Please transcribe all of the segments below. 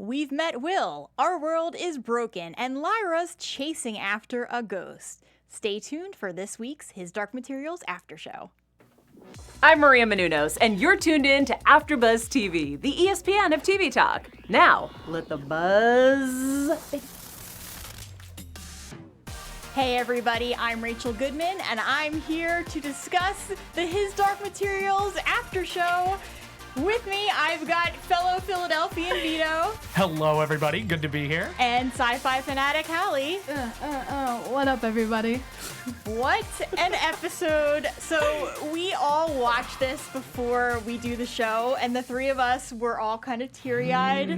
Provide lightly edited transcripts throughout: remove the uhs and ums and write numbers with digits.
We've met Will, our world is broken, and Lyra's chasing after a ghost. Stay tuned for this week's His Dark Materials After Show. I'm Maria Menounos, and you're tuned in to AfterBuzz TV, the ESPN of TV talk. Now, let the buzz begin. Hey everybody, I'm Rachel Goodman, and I'm here to discuss the His Dark Materials After Show. With me, I've got fellow Philadelphian Vito. Hello, everybody. Good to be here. And sci-fi fanatic Halle. What up, everybody? What an episode. So we all watch this before we do the show, and the three of us were all kind of teary-eyed.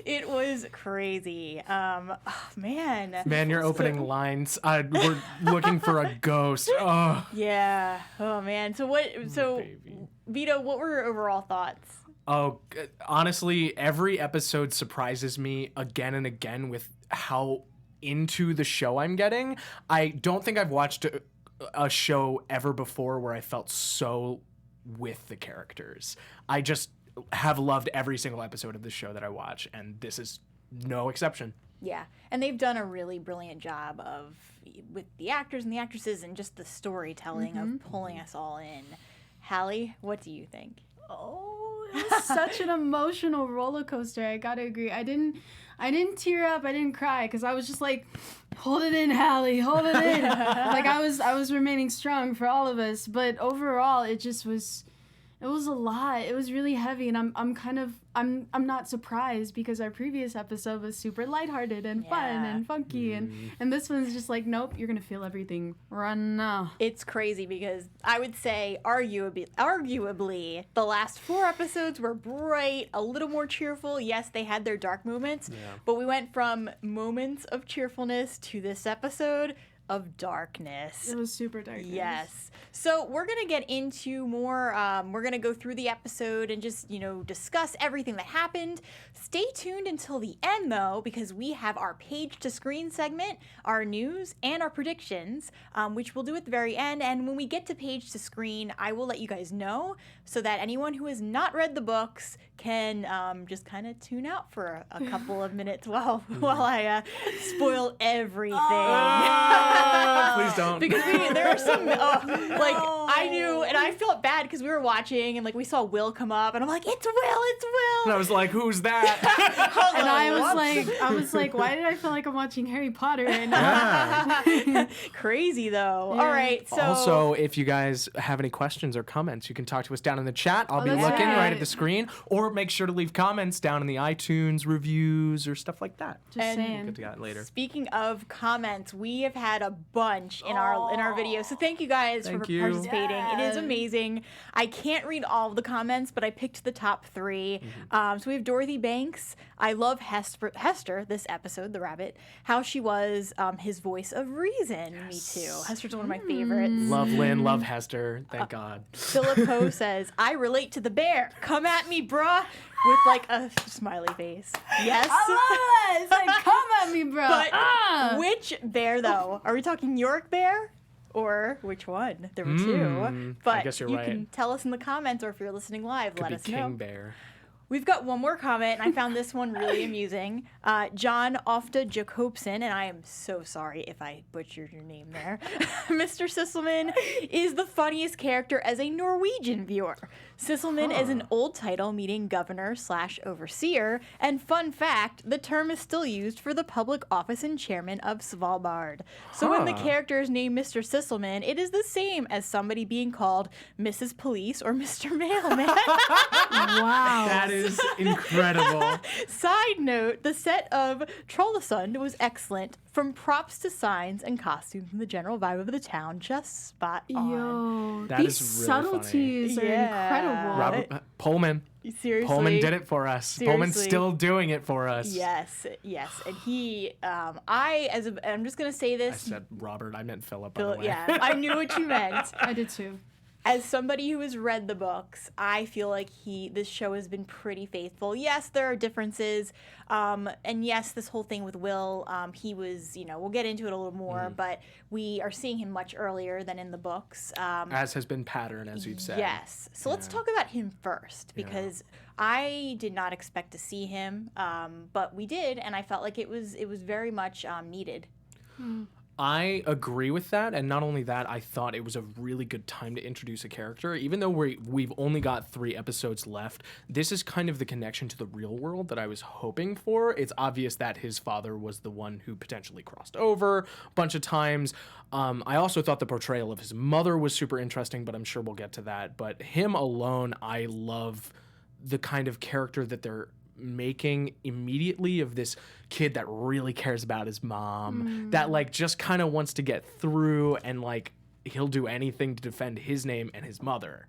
It was crazy. Oh, man. Man, your opening lines, we're looking for a ghost. Oh. Yeah. Oh, man. So Baby. Vito, what were your overall thoughts? Oh, honestly, every episode surprises me again and again with how into the show I'm getting. I don't think I've watched a show ever before where I felt so with the characters. I just have loved every single episode of the show that I watch, and this is no exception. Yeah, and they've done a really brilliant job with the actors and the actresses and just the storytelling of pulling us all in. Halle, what do you think? Oh, it was such an emotional roller coaster. I gotta agree. I didn't tear up. I didn't cry because I was just like, hold it in, Halle, hold it in. Like I was remaining strong for all of us. But overall, it was a lot. It was really heavy, and I'm not surprised because our previous episode was super lighthearted and fun and funky, and this one's just like, nope, you're gonna feel everything right now. It's crazy because I would say arguably the last 4 episodes were bright, a little more cheerful. Yes, they had their dark moments, but we went from moments of cheerfulness to this episode of darkness. It was super dark. Yes. So we're going to get into more, we're going to go through the episode and just, discuss everything that happened. Stay tuned until the end, though, because we have our page to screen segment, our news, and our predictions, which we'll do at the very end. And when we get to page to screen, I will let you guys know so that anyone who has not read the books can just kind of tune out for a couple of minutes while I spoil everything. Please don't. Because there are some, I knew, and I felt bad because we were watching, and we saw Will come up, and I'm like, it's Will. And I was like, who's that? I was like, why did I feel like I'm watching Harry Potter right now? Yeah. Crazy though. Yeah. All right. So also, if you guys have any questions or comments, you can talk to us down in the chat. I'll be looking right at the screen, or make sure to leave comments down in the iTunes reviews or stuff like that. Just saying. We'll get to that later. Speaking of comments, we have had a bunch in our video. So thank you guys for participating. Yeah. It is amazing. I can't read all of the comments, but I picked the top 3. So we have Dorothy Banks. I love Hester this episode, the rabbit. How she was his voice of reason. Yes. Me too. Hester's one of my favorites. Love Lynn, love Hester. Thank God. Philip Poe says, I relate to the bear. Come at me, bruh. With a smiley face. Yes. I love it. It's like, come at me, bro. But which bear, though? Are we talking York bear? Or which one? There were 2. But I guess you're you right. can tell us in the comments, or if you're listening live, Could let be us King know. Bear. We've got one more comment, and I found this one really amusing. John Ofta Jacobson, and I am so sorry if I butchered your name there. Mr. Sisselman is the funniest character as a Norwegian viewer. Sisselman is an old title meaning governor/overseer, and fun fact, the term is still used for the public office and chairman of Svalbard. So when the character is named Mr. Sisselman, it is the same as somebody being called Mrs. Police or Mr. Mailman. Wow. That is incredible. Side note, the set of Trollesund was excellent. From props to signs and costumes and the general vibe of the town, just spot on. Yo, That these is really subtleties are incredible. Robert Pullman. Seriously. Pullman did it for us. Seriously. Pullman's still doing it for us. Yes. And he, I'm just going to say this. I said Robert, I meant Philip, by the way. Yeah, I knew what you meant. I did too. As somebody who has read the books, I feel like this show has been pretty faithful. Yes, there are differences, and yes, this whole thing with Will, he was, we'll get into it a little more, but we are seeing him much earlier than in the books. As has been pattern, as you've said. Yes. So let's talk about him first, because I did not expect to see him, but we did, and I felt like it was very much needed. I agree with that, and not only that, I thought it was a really good time to introduce a character. Even though we've only got 3 episodes left, this is kind of the connection to the real world that I was hoping for. It's obvious that his father was the one who potentially crossed over a bunch of times. I also thought the portrayal of his mother was super interesting, but I'm sure we'll get to that. But him alone, I love the kind of character that they're making immediately of this kid that really cares about his mom, that like just kind of wants to get through, and like he'll do anything to defend his name and his mother.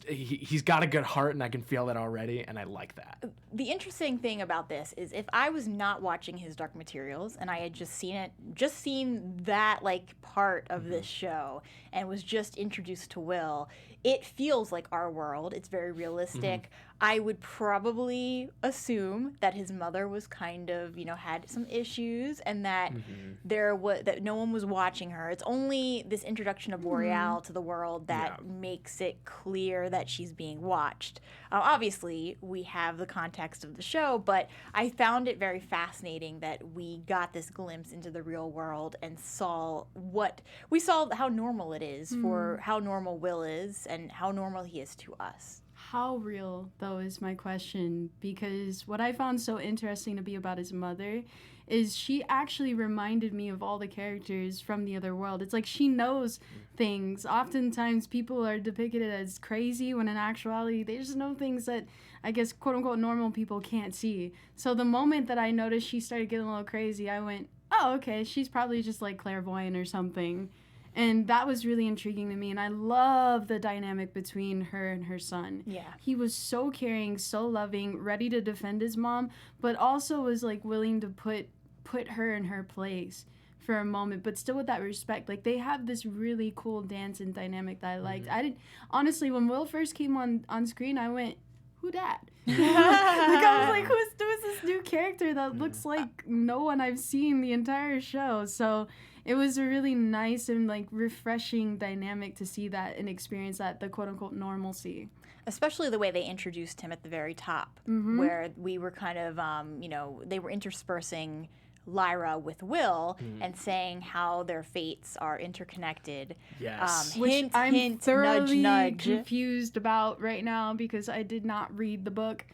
He's got a good heart, and I can feel that already, and I like that. The interesting thing about this is, if I was not watching his Dark Materials and I had just seen that like part of this show and was just introduced to Will, it feels like our world. It's very realistic. I would probably assume that his mother was kind of, had some issues, and that that no one was watching her. It's only this introduction of Boreal to the world that makes it clear that she's being watched. Obviously, we have the context of the show, but I found it very fascinating that we got this glimpse into the real world and saw how normal it is for how normal Will is and how normal he is to us. How real, though, is my question, because what I found so interesting to be about his mother is she actually reminded me of all the characters from the other world. It's like she knows things. Oftentimes people are depicted as crazy when in actuality they just know things that I guess quote-unquote normal people can't see. So the moment that I noticed she started getting a little crazy, I went, oh, okay, she's probably just like clairvoyant or something. And that was really intriguing to me. And I love the dynamic between her and her son. Yeah. He was so caring, so loving, ready to defend his mom, but also was like willing to put her in her place for a moment, but still with that respect. Like, they have this really cool dance and dynamic that I liked. Honestly, when Will first came on screen, I went, who dat? Like, I was like, who's this new character that looks like no one I've seen the entire show? So it was a really nice and like refreshing dynamic to see that and experience that, the quote unquote normalcy. Especially the way they introduced him at the very top, where we were kind of, they were interspersing Lyra with Will and saying how their fates are interconnected. Yes. Which I'm hint, thoroughly nudge, nudge. confused about right now because I did not read the book.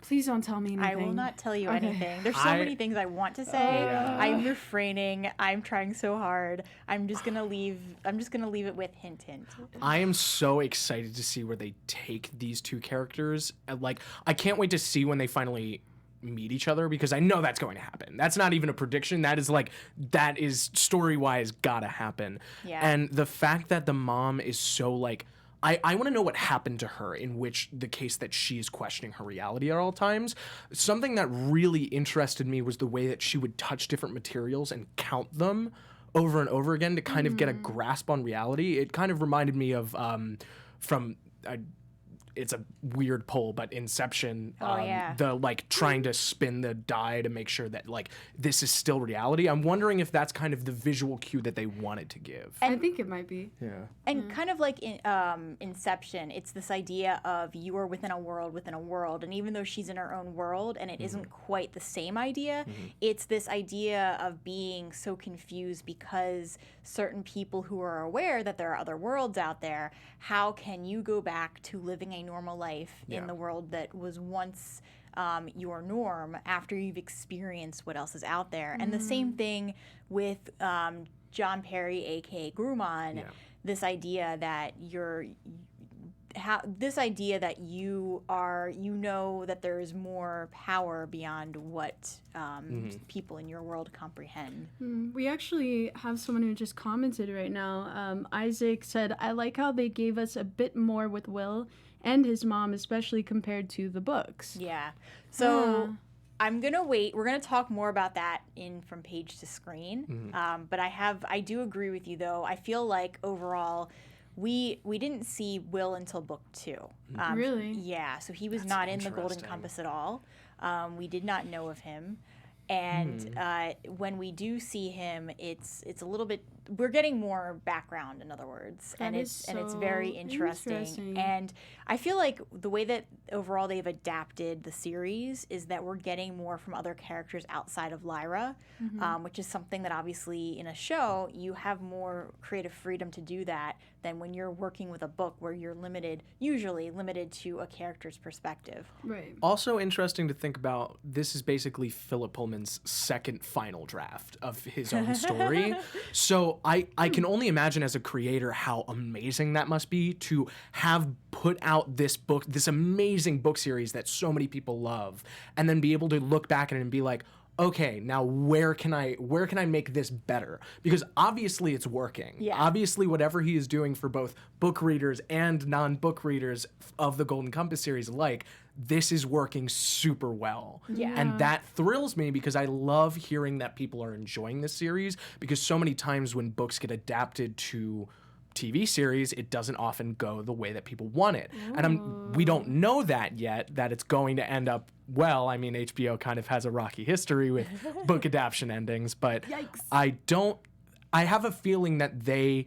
Please don't tell me anything. I will not tell you anything. There's so many things I want to say. I'm refraining. I'm trying so hard. I'm just gonna leave it with hint, hint. I am so excited to see where they take these two characters. Like, I can't wait to see when they finally meet each other, because I know that's going to happen. That's not even a prediction. That is story-wise gotta happen. Yeah. And the fact that the mom is so like, I want to know what happened to her, in which the case that she is questioning her reality at all times. Something that really interested me was the way that she would touch different materials and count them over and over again to kind of get a grasp on reality. It kind of reminded me of it's a weird pull, but Inception, the like trying to spin the die to make sure that like this is still reality. I'm wondering if that's kind of the visual cue that they wanted to give. I think it might be. Yeah. And kind of like in Inception, it's this idea of you are within a world, and even though she's in her own world and it isn't quite the same idea, it's this idea of being so confused because certain people who are aware that there are other worlds out there, how can you go back to living a normal life in the world that was once your norm after you've experienced what else is out there? And the same thing with John Perry, aka Grumman, this idea that you know that there is more power beyond what people in your world comprehend. We actually have someone who just commented right now. Isaac said, I like how they gave us a bit more with Will and his mom, especially compared to the books. Yeah. So I'm going to wait. We're going to talk more about that in From Page to Screen. But I do agree with you, though. I feel like overall we didn't see Will until book 2. Really? Yeah, so he was not in the Golden interesting. Compass at all. We did not know of him. And when we do see him, it's a little bit. We're getting more background, in other words, That and is it's so very interesting. interesting. And I feel like the way that overall they've adapted the series is that we're getting more from other characters outside of Lyra, which is something that obviously in a show you have more creative freedom to do that than when you're working with a book where you're usually limited to a character's perspective. Right. Also interesting to think about, this is basically Philip Pullman's second final draft of his own story. So I can only imagine as a creator how amazing that must be to have put out this book, this amazing book series that so many people love, and then be able to look back at it and be like, okay, now where can I make this better? Because obviously it's working. Yeah. Obviously whatever he is doing for both book readers and non-book readers of the Golden Compass series alike, this is working super well. Yeah. And that thrills me because I love hearing that people are enjoying this series, because so many times when books get adapted to TV series, it doesn't often go the way that people want it. And we don't know that yet, that it's going to end up well. I mean, HBO kind of has a rocky history with book adaptation endings, but Yikes. I have a feeling that they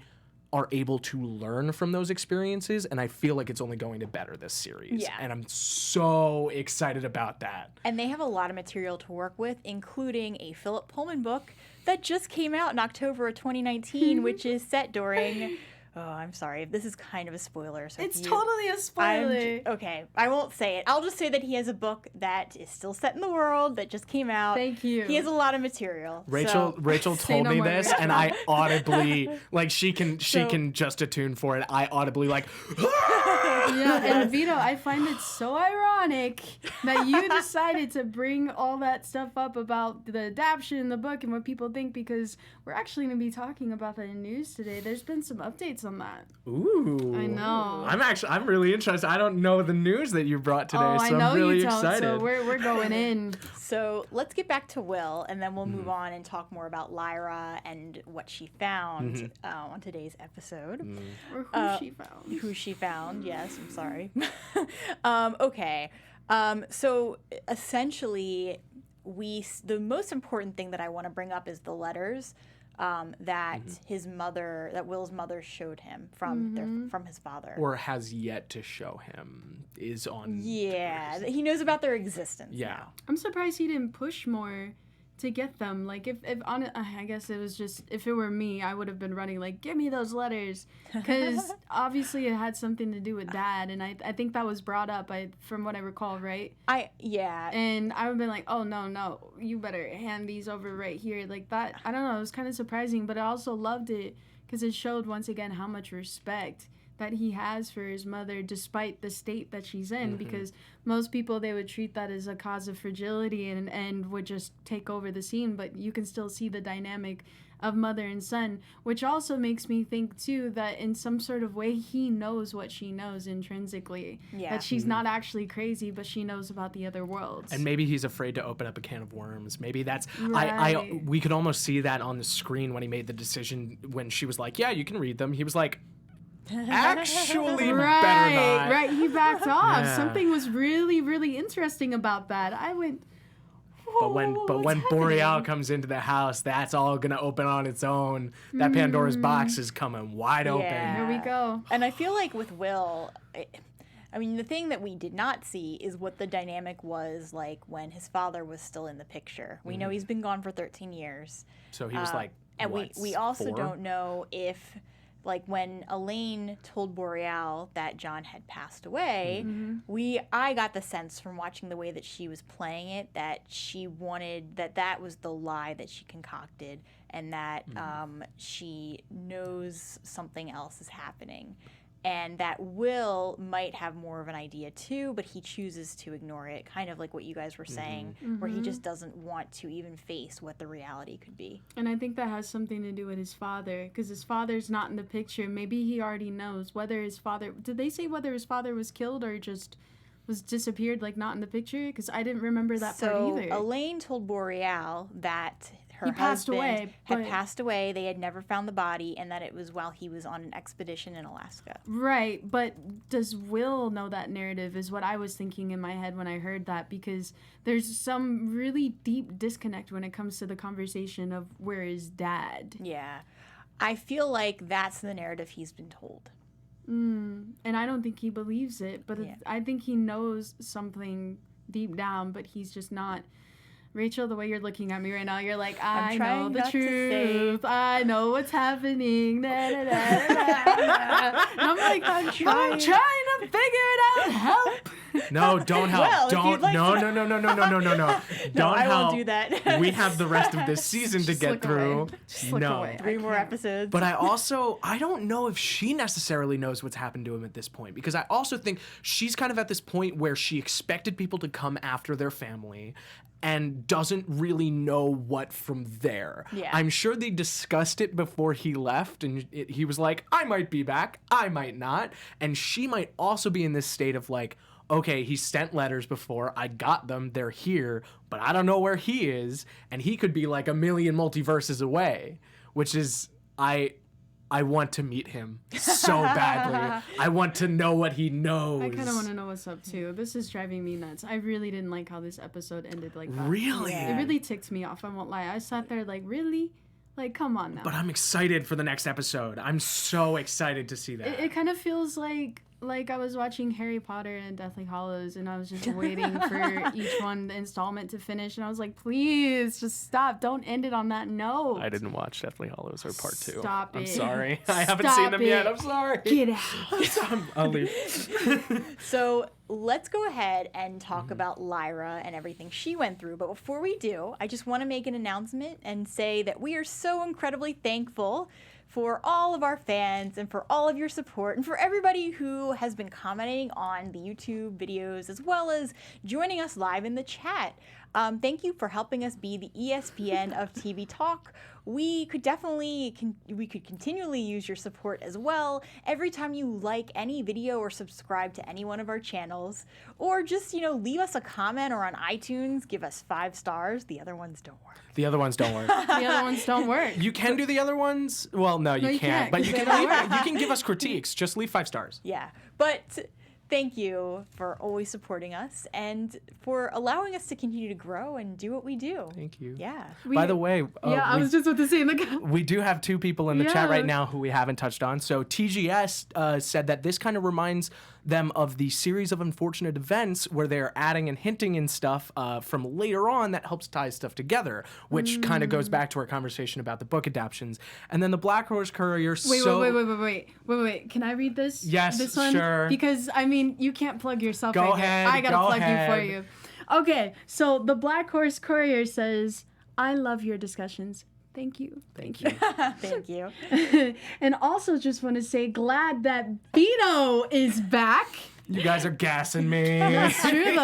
are able to learn from those experiences, and I feel like it's only going to better this series. Yeah. And I'm so excited about that. And they have a lot of material to work with, including a Philip Pullman book that just came out in October of 2019, which is set during... Oh, I'm sorry. This is kind of a spoiler. So It's totally a spoiler. Okay, I won't say it. I'll just say that he has a book that is still set in the world that just came out. Thank you. He has a lot of material. Rachel Say told no me more, this, Rachel. and I audibly, like, she can just attune for it. I audibly like, Yeah, and Vito, I find it so ironic that you decided to bring all that stuff up about the adaptation in the book and what people think, because we're actually going to be talking about that in news today. There's been some updates on that. ooh. I know. I'm really interested. I don't know the news that you brought today, Oh, I so know I'm really you don't, excited. so we're going in. So let's get back to Will, and then we'll move on and talk more about Lyra and what she found on today's episode. Or who she found. Who she found, yes, I'm sorry. Okay. So essentially, the most important thing that I want to bring up is the letters that Will's mother showed him from his father. Or has yet to show him, is on. Yeah, he knows about their existence. Yeah. Now. I'm surprised he didn't push more to get them. Like, if I guess it was just, if it were me, I would have been running like, give me those letters, because obviously it had something to do with Dad, and I think that was brought up from what I recall, right? Yeah. And I would have been like, oh no, you better hand these over right here, like that. I don't know, it was kind of surprising, but I also loved it because it showed once again how much respect that he has for his mother despite the state that she's in, because most people, they would treat that as a cause of fragility and would just take over the scene, but you can still see the dynamic of mother and son, which also makes me think too that in some sort of way he knows what she knows intrinsically, that she's not actually crazy, but she knows about the other worlds. And maybe he's afraid to open up a can of worms. Maybe that's Right. we could almost see that on the screen when he made the decision, when she was like, yeah, you can read them. He was like, actually better not. Right, he backed off. Yeah. Something was really, really interesting about that. I went, But when what's Boreal happening? comes into the house, that's all gonna open on its own. That Pandora's box is coming wide open. Here we go. And I feel like with Will, I mean, the thing that we did not see is what the dynamic was like when his father was still in the picture. We know he's been gone for 13 years. So he was like, And what, we also 4? don't know if, like, when Elaine told Boreal that John had passed away, I got the sense from watching the way that she was playing it that she wanted, that was the lie that she concocted, and that she knows something else is happening. And that Will might have more of an idea too, but he chooses to ignore it, kind of like what you guys were saying, where he just doesn't want to even face what the reality could be. And I think that has something to do with his father, because his father's not in the picture. Maybe he already knows whether his father... Did they say whether his father was killed or just was disappeared, like not in the picture? Because I didn't remember that part either. Elaine told Boreal that her He passed husband away, had but- passed away. They had never found the body, and that it was while he was on an expedition in Alaska. Right, but does Will know that narrative is what I was thinking in my head when I heard that, because there's some really deep disconnect when it comes to the conversation of where is dad. Yeah. I feel like that's the narrative he's been told. And I don't think he believes it, but Yeah. I think he knows something deep down, but he's just not. Rachel, the way you're looking at me right now, you're like, I know trying the not to say- truth. I know what's happening. Da, da, da, da, da. And I'm like, I'm trying to figure it out. Help. No, don't help. Well, if don't. you'd like No, to- no, no, no, no, no, no, no, no. Don't I help. won't do that. We have the rest of this season to Just get look through. away. Just look No. away. 3 more can't. episodes. But I don't know if she necessarily knows what's happened to him at this point, because I also think she's kind of at this point where she expected people to come after their family and doesn't really know what from there. Yeah. I'm sure they discussed it before he left, and he was like, I might be back, I might not. And she might also be in this state of like, okay, he sent letters before, I got them, they're here, but I don't know where he is, and he could be like a million multiverses away, which is, I want to meet him so badly. I want to know what he knows. I kind of want to know what's up too. This is driving me nuts. I really didn't like how this episode ended like that. Really? It really ticked me off. I won't lie. I sat there like, really? Like, come on now. But I'm excited for the next episode. I'm so excited to see that. It kind of feels like I was watching Harry Potter and Deathly Hallows, and I was just waiting for each one, the installment to finish, and I was like, please, just stop. Don't end it on that note. I didn't watch Deathly Hallows or Part 2. Stop I'm it. sorry. I haven't Stop seen them yet. it. I'm sorry. Get out. I'll leave. So let's go ahead and talk about Lyra and everything she went through. But before we do, I just want to make an announcement and say that we are so incredibly thankful for all of our fans and for all of your support and for everybody who has been commenting on the YouTube videos as well as joining us live in the chat. Thank you for helping us be the ESPN of TV Talk. We could continually use your support as well. Every time you like any video or subscribe to any one of our channels, or just, leave us a comment or on iTunes, give us 5 stars. The other ones don't work. The other ones don't work. The other ones don't work. You can do the other ones. Well, no, you you can't. can't, But you 'cause can they don't leave, you can give us critiques. Just leave 5 stars. Yeah, but thank you for always supporting us and for allowing us to continue to grow and do what we do. Thank you. Yeah. By the way, I was just about to say in the we do have 2 people in the chat Yeah. right now who we haven't touched on. So TGS said that this kind of reminds them of the series of unfortunate events where they're adding and hinting in stuff from later on that helps tie stuff together, which kind of goes back to our conversation about the book adaptions. And then the Black Horse Courier. Wait. Can I read this? Yes, this one? sure. Because, you can't plug yourself Go right here. ahead, I gotta go plug ahead. you for you. Okay, so the Black Horse Courier says, I love your discussions. Thank you. Thank you. Thank you. And also just want to say, glad that Vito is back. You guys are gassing me. That's true though.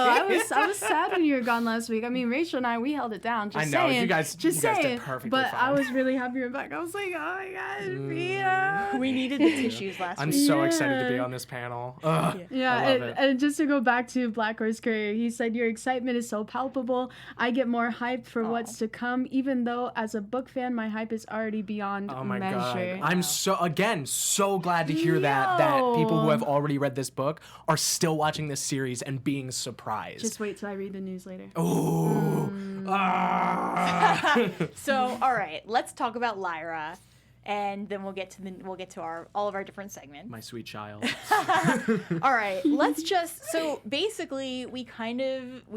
I was sad when you were gone last week. I mean, Rachel and I, we held it down. Just I know, saying. you guys did saying. perfectly But I fine. was really happy you're back. I was like, oh my god, Vito. We needed the tissues last I'm week. so excited to be Yeah. on this panel. Ugh, Yeah, I love it. and just to go back to Black Horse Courier, he said, your excitement is so palpable. I get more hyped for what's to come, even though as a book fan, my hype is already beyond Oh my measure. god. I'm so glad to hear that people who have already read this book are still watching this series and being surprised. Just wait till I read the news later. Ooh. Ah. So, all right, let's talk about Lyra, and then we'll get to all of our different segments. My sweet child. All right, let's just so basically we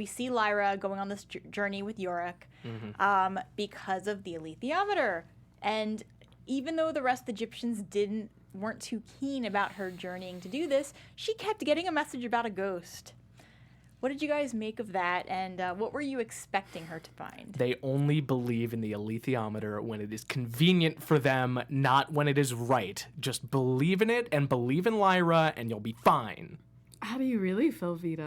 see Lyra going on this journey with Yorick because of the alethiometer, and even though the rest of the Egyptians weren't too keen about her journeying to do this, she kept getting a message about a ghost. What did you guys make of that, and what were you expecting her to find? They only believe in the alethiometer when it is convenient for them, not when it is right. Just believe in it and believe in Lyra, and you'll be fine. How do you really feel, Vito?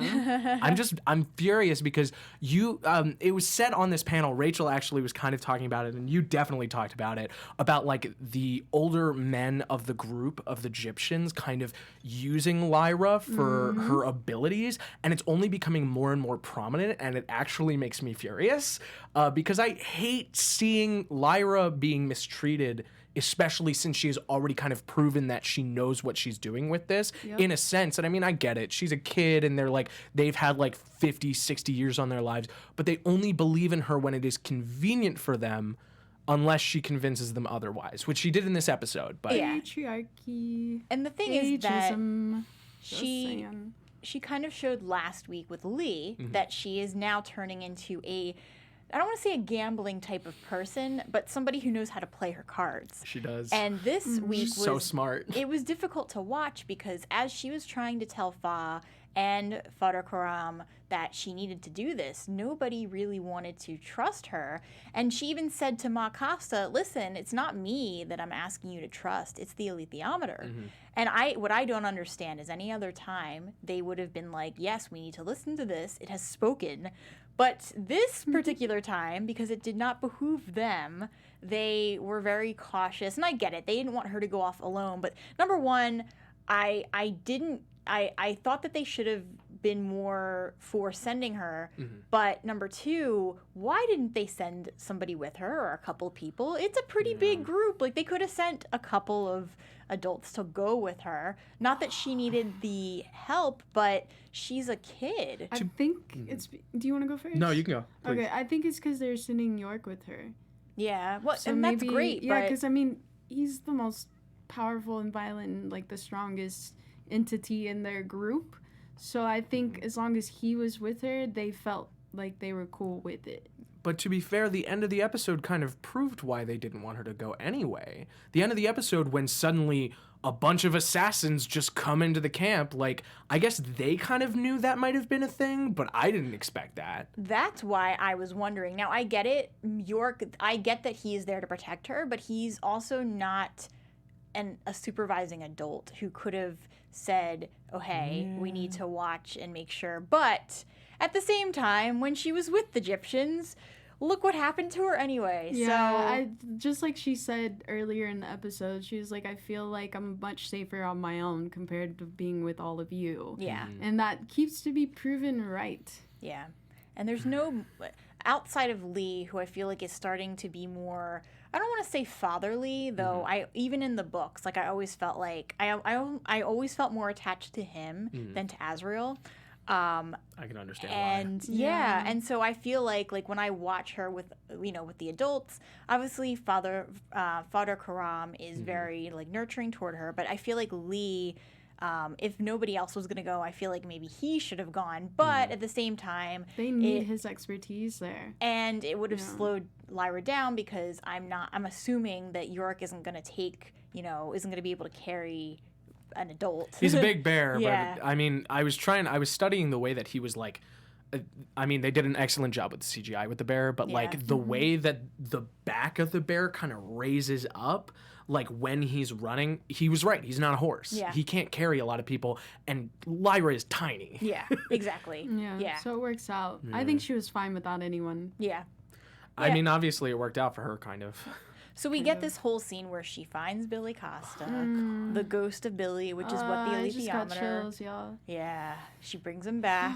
I'm furious because it was said on this panel, Rachel actually was kind of talking about it, and you definitely talked about it, about like the older men of the group of the Egyptians kind of using Lyra for her abilities, and it's only becoming more and more prominent, and it actually makes me furious because I hate seeing Lyra being mistreated, especially since she has already kind of proven that she knows what she's doing with this in a sense. And I mean, I get it. She's a kid and they've had like 50, 60 years on their lives, but they only believe in her when it is convenient for them, unless she convinces them otherwise, which she did in this episode. But Patriarchy. And the thing is that ageism. she kind of showed last week with Lee that she is now turning into I don't want to say a gambling type of person, but somebody who knows how to play her cards. she does. And this week was so smart. It was difficult to watch because as she was trying to tell Fa and Father Karam that she needed to do this, nobody really wanted to trust her. And she even said to Ma Costa, listen, it's not me that I'm asking you to trust, it's the alethiometer. And what I don't understand is any other time they would have been like, yes, we need to listen to this, it has spoken. But this particular time, because it did not behoove them, they were very cautious. And I get it. They didn't want her to go off alone. But number one, I thought that they should have been more for sending her. But number two, why didn't they send somebody with her or a couple people? It's a pretty big group. Like, they could have sent a couple of adults to go with her. Not that she needed the help, but she's a kid. I think it's... Do you want to go first? No, you can go. Please. Okay, I think it's because they're sending York with her. Yeah, well, So and maybe, that's great. Yeah, but because, I mean, he's the most powerful and violent and, like, the strongest entity in their group. So I think as long as he was with her, they felt like they were cool with it. But to be fair, the end of the episode kind of proved why they didn't want her to go anyway. The end of the episode, when suddenly a bunch of assassins just come into the camp, like, I guess they kind of knew that might have been a thing, but I didn't expect that. that's why I was wondering. Now, I get it. York, I get that he is there to protect her, but he's also not a supervising adult who could have said, oh, hey, we need to watch and make sure. But at the same time, when she was with the Egyptians, look what happened to her anyway. Yeah, just like she said earlier in the episode, she was like, I feel like I'm much safer on my own compared to being with all of you. Yeah. And that keeps to be proven right. Yeah. And there's no, outside of Lee, who I feel like is starting to be more, I don't want to say fatherly, though. I even in the books, like, I always felt like, I always felt more attached to him than to Azrael. I can understand and why. And so I feel like when I watch her with with the adults, obviously Father Karam is very like nurturing toward her, but I feel like Lee, if nobody else was gonna go, I feel like maybe he should have gone, but at the same time they need his expertise there, and it would have slowed Lyra down because I'm assuming that York isn't gonna isn't gonna be able to carry an adult. He's a big bear, Yeah. but I mean, I was studying the way that he was like, I mean, they did an excellent job with the CGI with the bear, but like the way that the back of the bear kind of raises up, like when he's running, he was right. He's not a horse. Yeah. He can't carry a lot of people, and Lyra is tiny. Yeah, exactly. yeah, so it works out. I think she was fine without anyone. Yeah. I mean, obviously it worked out for her, kind of. So we get this whole scene where she finds Billy Costa, the ghost of Billy, which is what the I just got alethiometer. chills, y'all. Yeah, she brings him back.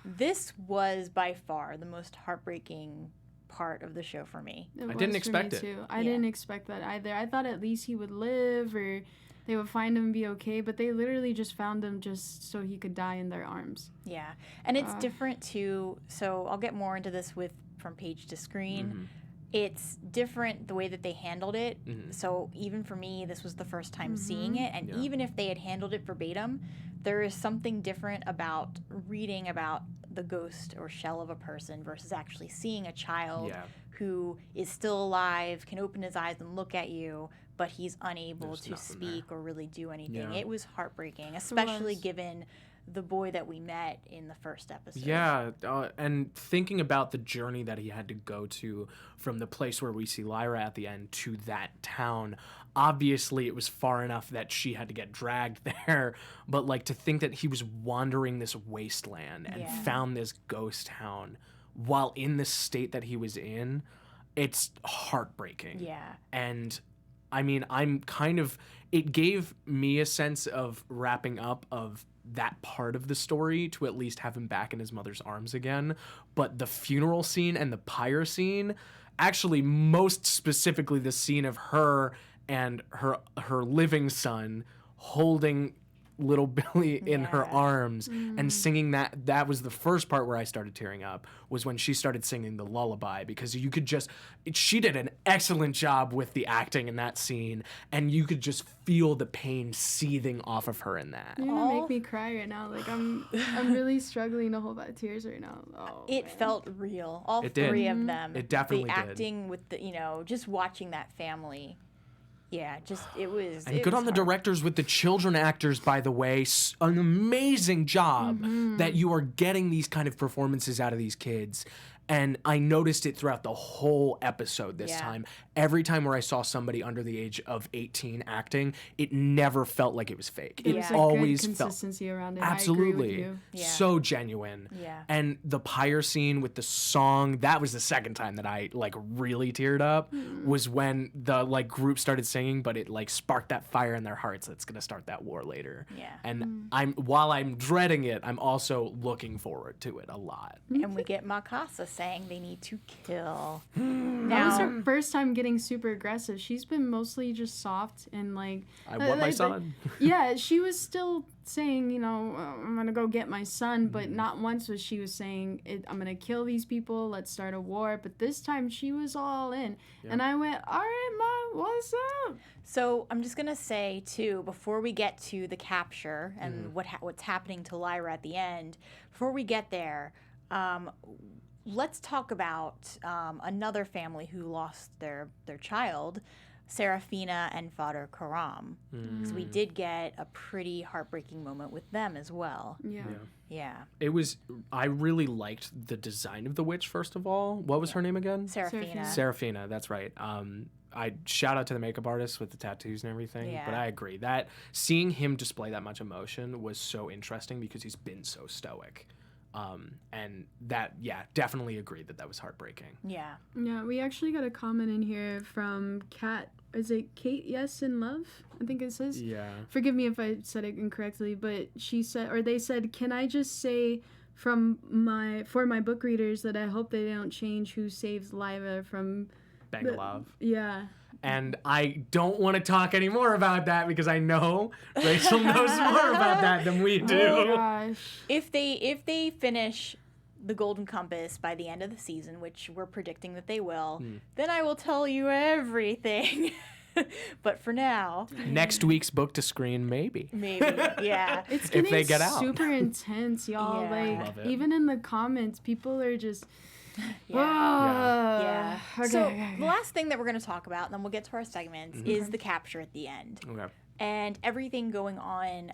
This was by far the most heartbreaking part of the show for me. It I didn't was for expect me it. Too. I didn't expect that either. I thought at least he would live or they would find him and be okay, but they literally just found him just so he could die in their arms. Yeah, and it's different too. So I'll get more into this from page to screen. It's different the way that they handled it. So even for me, this was the first time seeing it. And even if they had handled it verbatim, there is something different about reading about the ghost or shell of a person versus actually seeing a child who is still alive, can open his eyes and look at you, but he's unable to speak or really do anything. It was heartbreaking, especially given the boy that we met in the first episode. Yeah, and thinking about the journey that he had to go to from the place where we see Lyra at the end to that town, obviously it was far enough that she had to get dragged there, but like to think that he was wandering this wasteland and found this ghost town while in the state that he was in, it's heartbreaking. Yeah. And I mean, it gave me a sense of wrapping up of that part of the story to at least have him back in his mother's arms again. But the funeral scene and the pyre scene, actually most specifically the scene of her and her living son holding little Billy in her arms and singing that was the first part where I started tearing up, was when she started singing the lullaby, because you could she did an excellent job with the acting in that scene, and you could just feel the pain seething off of her in that. You're gonna make me cry right now. Like I'm really struggling to hold back tears right now. Oh, It felt real. All It three did. of them. It definitely the did. acting with the, just watching that family. Yeah, just it was. And it good was on the hard. directors with the children actors, by the way. An amazing job that you are getting these kind of performances out of these kids. And I noticed it throughout the whole episode this time. Every time where I saw somebody under the age of 18 acting, it never felt like it was fake. There It was a always good felt consistency around it. absolutely I agree with you. Yeah. so genuine. Yeah. And the pyre scene with the song, that was the second time that I like really teared up, was when the like group started singing, but it like sparked that fire in their hearts that's gonna start that war later. Yeah. And while I'm dreading it, I'm also looking forward to it a lot. And we get Makasa saying they need to kill. That was her first time getting super aggressive. She's been mostly just soft and like. I want my son. Yeah, she was still saying, I'm gonna go get my son, but not once was she saying, I'm gonna kill these people. Let's start a war. But this time she was all in, and I went, all right, Mom, what's up? So I'm just gonna say too, before we get to the capture and what's happening to Lyra at the end, before we get there, let's talk about another family who lost their child, Serafina and Father Karam. Because we did get a pretty heartbreaking moment with them as well. Yeah. I really liked the design of the witch, first of all. What was her name again? Serafina. Serafina, that's right. I shout out to the makeup artist with the tattoos and everything, Yeah. but I agree that seeing him display that much emotion was so interesting because he's been so stoic. And that, definitely agreed that was heartbreaking. Yeah. Yeah, we actually got a comment in here from Kat. Is it Kate Yes in Love? I think it says. Yeah. Forgive me if I said it incorrectly, but she said, or they said, can I just say for my book readers that I hope they don't change who saves Lyra from Bangalov. Yeah. And I don't want to talk anymore about that because I know Rachel knows more about that than we do. Oh gosh. If they finish the Golden Compass by the end of the season, which we're predicting that they will, then I will tell you everything. But for now, Next week's book to screen, maybe. yeah. It's getting they get out. super intense, y'all. Yeah. Like Love it. even in the comments, people are just Yeah. Okay, So okay. the last thing that we're going to talk about, and then we'll get to our segments, is the capture at the end. Okay. And everything going on.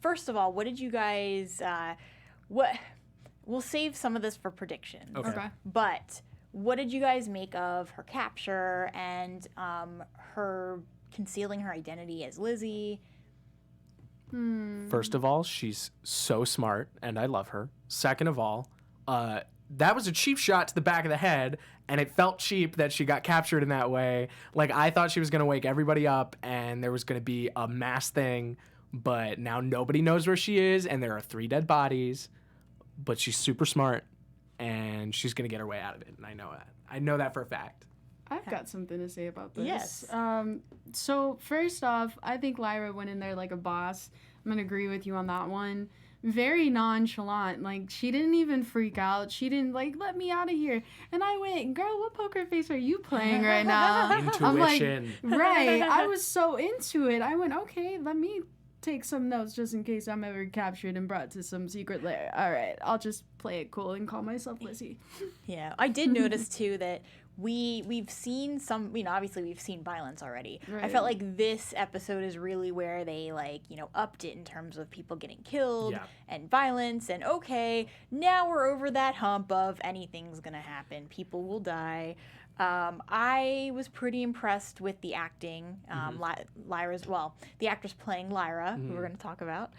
First of all, what did you guys... We'll save some of this for predictions. Okay. But what did you guys make of her capture and her concealing her identity as Lizzie? First of all, she's so smart, and I love her. Second of all, that was a cheap shot to the back of the head, and it felt cheap that she got captured in that way. Like, I thought she was going to wake everybody up, and there was going to be a mass thing, but now nobody knows where she is, and there are 3 dead bodies. But she's super smart, and she's going to get her way out of it, and I know that. I know that for a fact. I've got something to say about this. Yes. So first off, I think Lyra went in there like a boss. I'm gonna agree with you on that one. Very nonchalant. Like, she didn't even freak out. She didn't let me out of here. And I went, girl, what poker face are you playing right now? Intuition. I'm like, right. I was so into it. I went, okay, let me take some notes just in case I'm ever captured and brought to some secret lair. All right, I'll just play it cool and call myself Lizzie. Yeah, I did notice too that we've seen some, obviously we've seen violence already. I Right. felt like this episode is really where they upped it in terms of people getting killed Yeah. and violence, and okay, now we're over that hump of anything's gonna happen. People will die. I was pretty impressed with the acting. The actress playing Lyra, who we're going to talk about.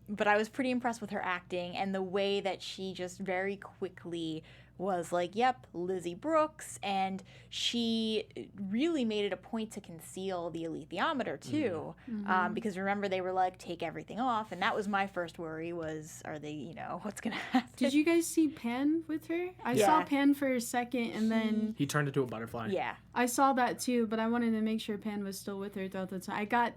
But I was pretty impressed with her acting and the way that she just very quickly was like, yep, Lizzie Brooks, and she really made it a point to conceal the alethiometer too, because remember they were like, take everything off, and that was my first worry was, are they, what's gonna happen? Did you guys see Pan with her? I saw Pan for a second, and then He turned into a butterfly. Yeah. I saw that too, but I wanted to make sure Pan was still with her throughout the time. I got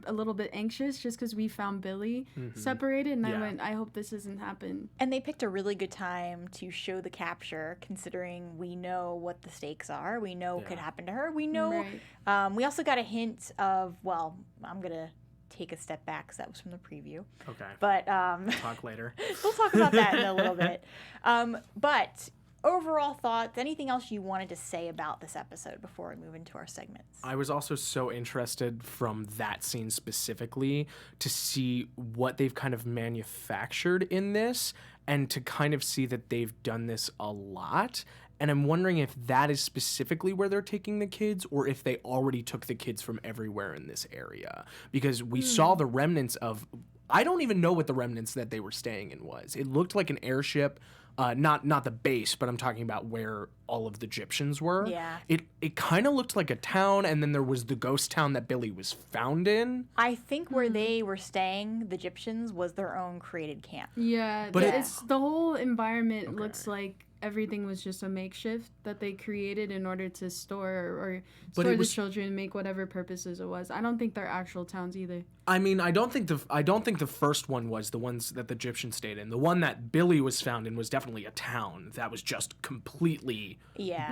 a little bit anxious just because we found Billy separated, and I went, I hope this doesn't happen. And they picked a really good time to show the capture, considering we know what the stakes are. We know what could happen to her. We know. Right. We also got a hint of, well, I'm going to take a step back because that was from the preview. Okay. But Talk later. we'll talk about that in a little bit. But overall thoughts, anything else you wanted to say about this episode before we move into our segments? I was also so interested from that scene specifically to see what they've kind of manufactured in this and to kind of see that they've done this a lot. And I'm wondering if that is specifically where they're taking the kids or if they already took the kids from everywhere in this area. Because we saw the remnants of... I don't even know what the remnants that they were staying in was. It looked like an airship. Not the base, but I'm talking about where all of the Egyptians were. Yeah. It kind of looked like a town, and then there was the ghost town that Billy was found in. I think where they were staying, the Egyptians, was their own created camp. Yeah, But it's the whole environment looks like everything was just a makeshift that they created in order to store the children and make whatever purposes it was. I don't think they're actual towns either. I mean, I don't think the first one was the ones that the Egyptians stayed in. The one that Billy was found in was definitely a town that was just completely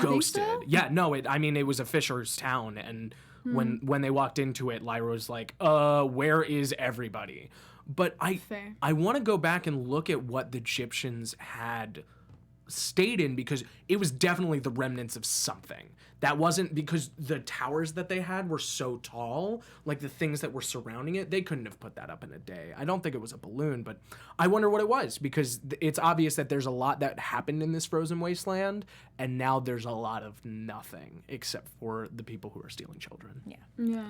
ghosted. so? Yeah, no, it was a fisher's town, and when they walked into it, Lyra was like, where is everybody? But I want to go back and look at what the Egyptians had stayed in, because it was definitely the remnants of something. That wasn't because the towers that they had were so tall, like the things that were surrounding it, they couldn't have put that up in a day. I don't think it was a balloon, but I wonder what it was, because it's obvious that there's a lot that happened in this frozen wasteland, and now there's a lot of nothing except for the people who are stealing children. Yeah.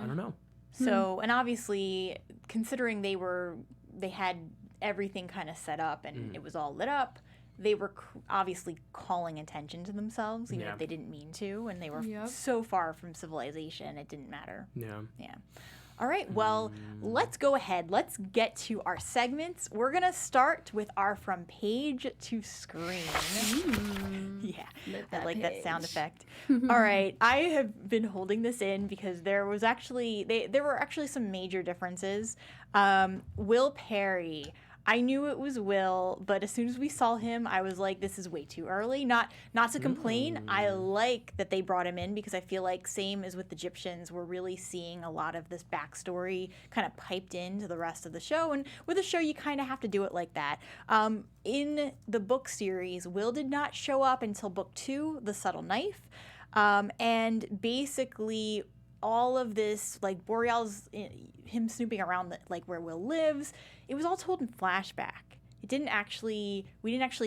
I don't know. So, and obviously, considering they had everything kind of set up and it was all lit up, they were obviously calling attention to themselves, even if they didn't mean to, and they were so far from civilization, it didn't matter. Yeah. Yeah. All right, well, let's go ahead. Let's get to our segments. We're going to start with our From Page to Screen. Yeah, I like that sound effect. All right, I have been holding this in because there were actually some major differences. Will Perry... I knew it was Will, but as soon as we saw him, I was like, this is way too early. Not to complain. I like that they brought him in because I feel like same as with the Egyptians, we're really seeing a lot of this backstory kind of piped into the rest of the show. And with a show, you kind of have to do it like that. In the book series, Will did not show up until book 2, The Subtle Knife. And basically all of this, like Boreal's, him snooping around where Will lives, it was all told in flashback. We didn't actually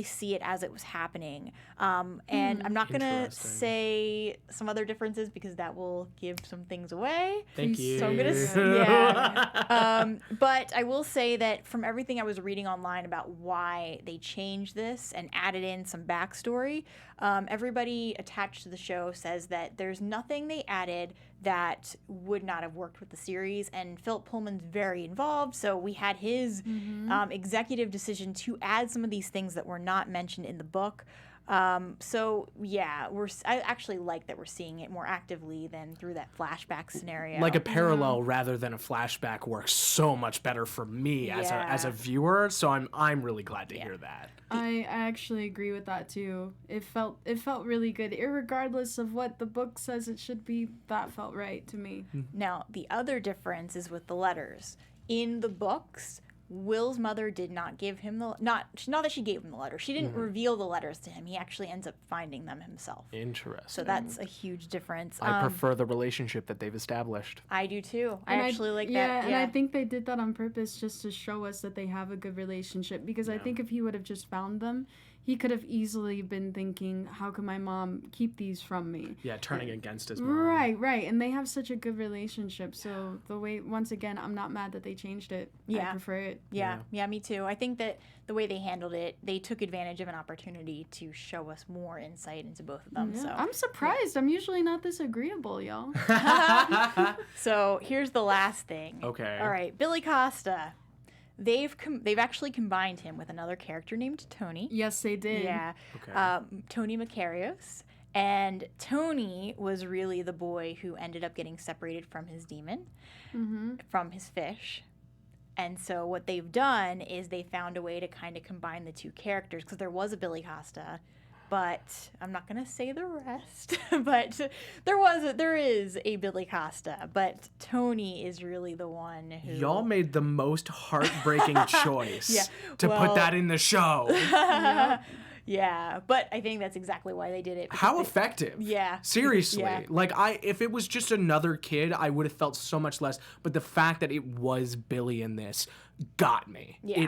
see it as it was happening. And I'm not going to say some other differences because that will give some things away. Thank you. So I'm going to, but I will say that from everything I was reading online about why they changed this and added in some backstory, everybody attached to the show says that there's nothing they added that would not have worked with the series, and Philip Pullman's very involved, so we had his executive decision to add some of these things that were not mentioned in the book. So yeah, I actually like that we're seeing it more actively than through that flashback scenario. Like a parallel rather than a flashback works so much better for me as a viewer. So I'm really glad to hear that. I actually agree with that too. It felt really good, irregardless of what the book says it should be. That felt right to me. Now the other difference is with the letters. In the books, Will's mother did not give him not that she gave him the letter. She didn't reveal the letters to him. He actually ends up finding them himself. Interesting. So that's a huge difference. I prefer the relationship that they've established. I do too. I actually like that. Yeah, and I think they did that on purpose just to show us that they have a good relationship. Because I think if he would have just found them, he could have easily been thinking, how can my mom keep these from me? Yeah, turning against his mom. Right. And they have such a good relationship. So the way, once again, I'm not mad that they changed it. Yeah. I prefer it. Yeah, me too. I think that the way they handled it, they took advantage of an opportunity to show us more insight into both of them. Yeah. So I'm surprised. I'm usually not this agreeable, y'all. So here's the last thing. Okay. All right, Billy Costa. They've actually combined him with another character named Tony. Yes, they did. Yeah. Okay. Tony Macarios. And Tony was really the boy who ended up getting separated from his demon, from his fish. And so what they've done is they found a way to kind of combine the two characters, because there was a Billy Costa, but I'm not going to say the rest, but there is a Billy Costa, but Tony is really the one who... Y'all made the most heartbreaking choice to well- put that in the show. Yeah, but I think that's exactly why they did it. How effective. Yeah. Seriously. Yeah. Like, if it was just another kid, I would have felt so much less. But the fact that it was Billy in this got me. Yeah.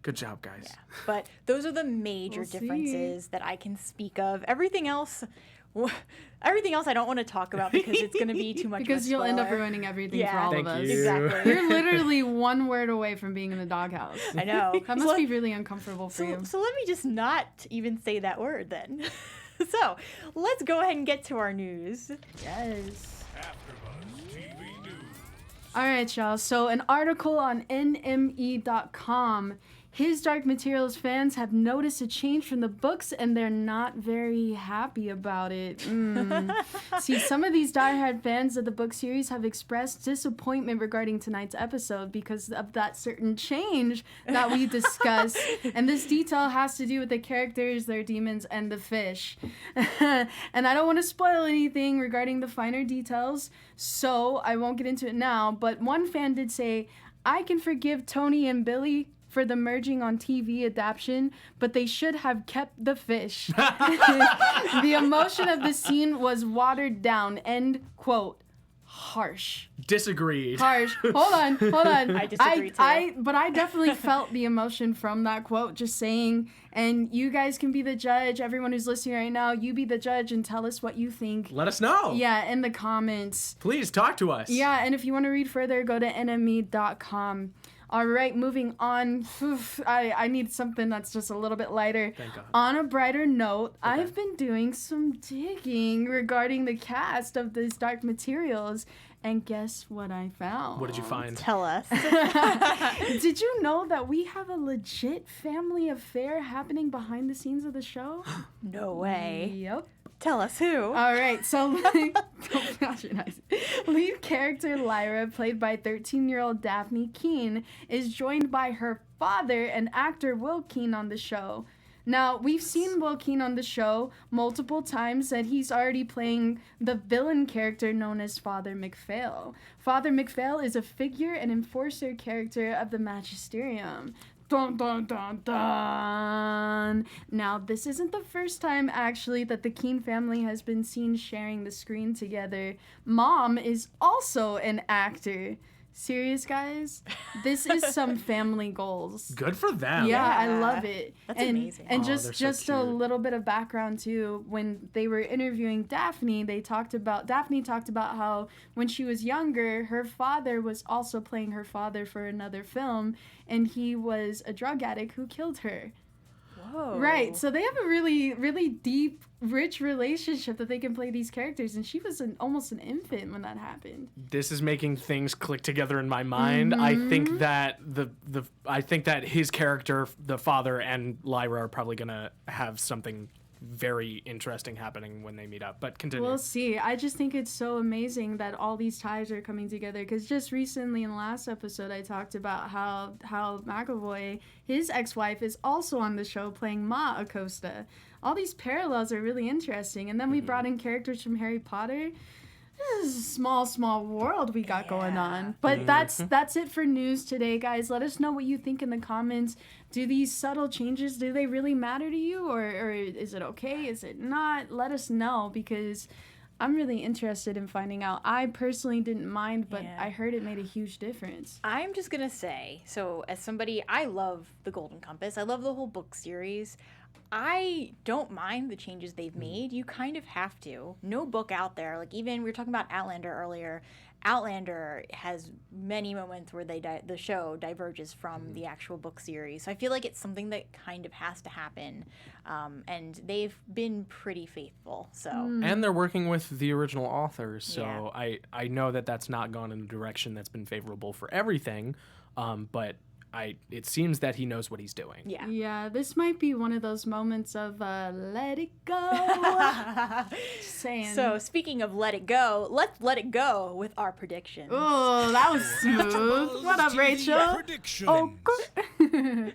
Good job, guys. Yeah. But those are the major We'll see. differences that I can speak of. Everything else I don't want to talk about because it's going to be too much of a Because you'll end up spoiler. ruining everything Yeah. for all Thank of us. you. Exactly. You're literally one word away from being in the doghouse. I know. That must be really uncomfortable for you. So let me just not even say that word then. So let's go ahead and get to our news. Yes. AfterBuzz TV News. All right, y'all. So an article on NME.com. His Dark Materials fans have noticed a change from the books, and they're not very happy about it. See, some of these diehard fans of the book series have expressed disappointment regarding tonight's episode because of that certain change that we discussed. And this detail has to do with the characters, their demons, and the fish. And I don't want to spoil anything regarding the finer details, so I won't get into it now. But one fan did say, I can forgive Tony and Billy for the merging on TV adaptation, but they should have kept the fish. The emotion of the scene was watered down. End quote. Harsh. Disagreed. Harsh. Hold on. I disagree too. But I definitely felt the emotion from that quote, just saying, and you guys can be the judge. Everyone who's listening right now, you be the judge and tell us what you think. Let us know. Yeah, in the comments. Please talk to us. Yeah, and if you want to read further, go to NME.com. All right, moving on. I need something that's just a little bit lighter. Thank God. On a brighter note, I've been doing some digging regarding the cast of these Dark Materials, and guess what I found? What did you find? Tell us. Did you know that we have a legit family affair happening behind the scenes of the show? No way. Yep. Tell us who. All right, so lead character Lyra, played by 13-year-old Daphne Keene, is joined by her father and actor Will Keene on the show. Now, we've seen Will Keene on the show multiple times, and he's already playing the villain character known as Father McPhail. Father McPhail is a figure and enforcer character of the Magisterium. Dun, dun, dun, dun. Now, this isn't the first time, actually, that the Keene family has been seen sharing the screen together. Mom is also an actor. Serious, guys? This is some family goals. Good for them. Yeah, I Yeah. love it. That's and, amazing. And Oh, just they're so a cute. little bit of background too. When they were interviewing Daphne, Daphne talked about how when she was younger, her father was also playing her father for another film, and he was a drug addict who killed her. Whoa. Right. So they have a really, really deep, rich relationship that they can play these characters, and she was almost an infant when that happened. This is making things click together in my mind. I think that I think that his character, the father, and Lyra are probably gonna have something very interesting happening when they meet up. But continue. We'll see. I just think it's so amazing that all these ties are coming together. Because just recently in the last episode, I talked about how McAvoy, his ex-wife, is also on the show playing Ma Acosta. All these parallels are really interesting. And then we brought in characters from Harry Potter. this is a small world we got going on. But that's it for news today, guys. Let us know what you think in the comments. Do these subtle changes, do they really matter to you, or is it okay? Is it not? Let us know, because I'm really interested in finding out. I personally didn't mind, but I heard it made a huge difference. I'm just going to say, so as somebody, I love The Golden Compass. I love the whole book series. I don't mind the changes they've made. You kind of have to. No book out there, like even we were talking about Outlander earlier. Outlander has many moments where the show diverges from the actual book series. So I feel like it's something that kind of has to happen. And they've been pretty faithful. So And they're working with the original authors. So I know that that's not gone in a direction that's been favorable for everything. But it seems that he knows what he's doing. Yeah, this might be one of those moments of let it go. Just saying. So speaking of let it go, let's let it go with our predictions. Oh, that was smooth. What up, Rachel? Predictions. Oh, good.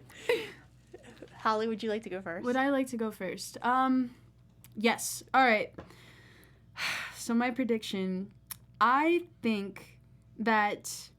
Holly, would you like to go first? Would I like to go first? Yes. All right. So my prediction, I think that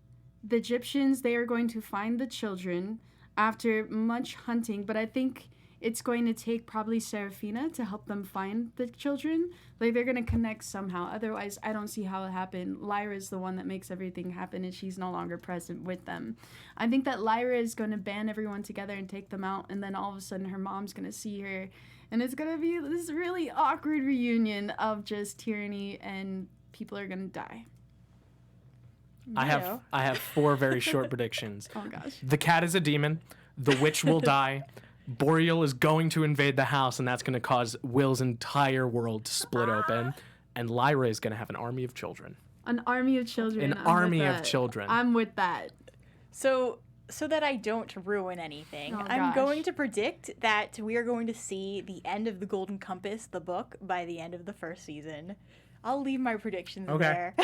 the Egyptians, they are going to find the children after much hunting, but I think it's going to take probably Serafina to help them find the children. Like, they're going to connect somehow. Otherwise, I don't see how it happened. Lyra is the one that makes everything happen, and she's no longer present with them. I think that Lyra is going to band everyone together and take them out, and then all of a sudden her mom's going to see her, and it's going to be this really awkward reunion of just tyranny, and people are going to die. I have 4 very short predictions. Oh, gosh. The cat is a demon. The witch will die. Boreal is going to invade the house, and that's going to cause Will's entire world to split open. And Lyra is going to have an army of children. An army of children. An army of children. I'm with that. So that I don't ruin anything, Oh, I'm gosh. going to predict that we are going to see the end of The Golden Compass, the book, by the end of the first season. I'll leave my predictions there.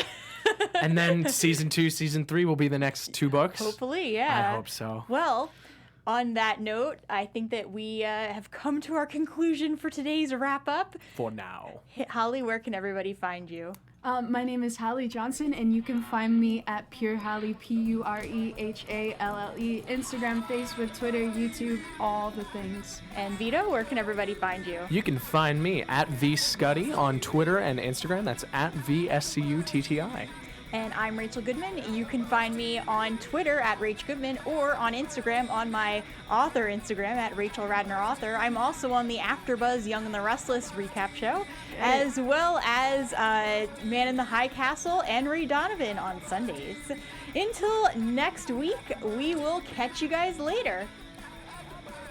And then season 2, season 3 will be the next 2 books. Hopefully, yeah. I hope so. Well, on that note, I think that we have come to our conclusion for today's wrap-up. For now. Holly, where can everybody find you? My name is Halle Johnson, and you can find me at Pure Halle, Purehalle, Instagram, Facebook, Twitter, YouTube, all the things. And Vito, where can everybody find you? You can find me at Vito Scutti on Twitter and Instagram. That's at VSCUTTI. And I'm Rachel Goodman. You can find me on Twitter at Rach Goodman or on Instagram on my author Instagram at Rachel Radner Author. I'm also on the AfterBuzz Young and the Restless recap show, as well as Man in the High Castle and Ray Donovan on Sundays. Until next week, we will catch you guys later.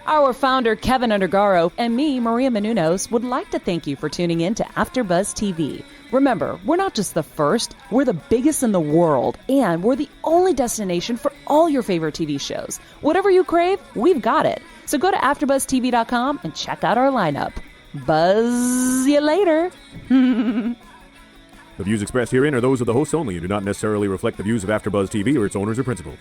Our founder, Kevin Undergaro, and me, Maria Menounos, would like to thank you for tuning in to AfterBuzz TV. Remember, we're not just the first, we're the biggest in the world, and we're the only destination for all your favorite TV shows. Whatever you crave, we've got it. So go to AfterBuzzTV.com and check out our lineup. Buzz you later. The views expressed herein are those of the hosts only and do not necessarily reflect the views of AfterBuzz TV or its owners or principals.